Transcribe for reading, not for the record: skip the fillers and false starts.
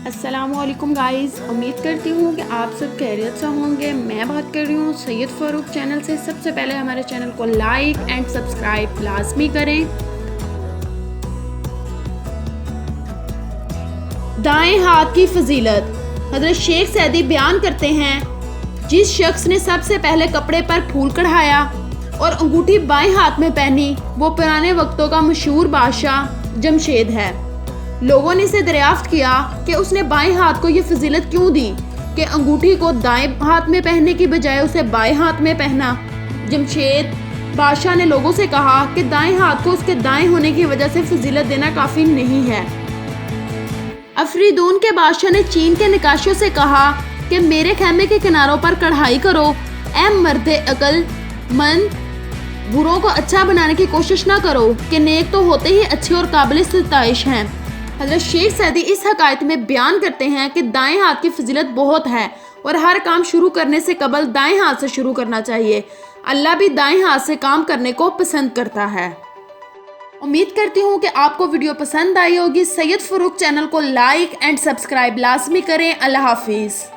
السلام علیکم گائز، امید کرتی ہوں کہ آپ سب خیریت سے ہوں گے۔ میں بات کر رہی ہوں سید فاروق چینل سے۔ سب سے پہلے ہمارے چینل کو لائک اینڈ سبسکرائب لازمی کریں۔ دائیں ہاتھ کی فضیلت۔ حضرت شیخ سعدی بیان کرتے ہیں، جس شخص نے سب سے پہلے کپڑے پر پھول کڑھایا اور انگوٹھی بائیں ہاتھ میں پہنی، وہ پرانے وقتوں کا مشہور بادشاہ جمشید ہے۔ لوگوں نے اسے دریافت کیا کہ اس نے بائیں ہاتھ کو یہ فضیلت کیوں دی کہ انگوٹھی کو دائیں ہاتھ میں پہننے کی بجائے اسے بائیں ہاتھ میں پہنا۔ جمشید بادشاہ نے لوگوں سے کہا کہ دائیں ہاتھ کو اس کے دائیں ہونے کی وجہ سے فضیلت دینا کافی نہیں ہے۔ افریدون کے بادشاہ نے چین کے نقاشوں سے کہا کہ میرے خیمے کے کناروں پر کڑھائی کرو۔ اے مرد عقل مند، بروں کو اچھا بنانے کی کوشش نہ کرو کہ نیک تو ہوتے ہی اچھے اور قابل ستائش ہیں۔ حضرت شیخ سعدی اس حکایت میں بیان کرتے ہیں کہ دائیں ہاتھ کی فضیلت بہت ہے اور ہر کام شروع کرنے سے قبل دائیں ہاتھ سے شروع کرنا چاہیے۔ اللہ بھی دائیں ہاتھ سے کام کرنے کو پسند کرتا ہے۔ امید کرتی ہوں کہ آپ کو ویڈیو پسند آئی ہوگی۔ سید فاروق چینل کو لائک اینڈ سبسکرائب لازمی کریں۔ اللہ حافظ۔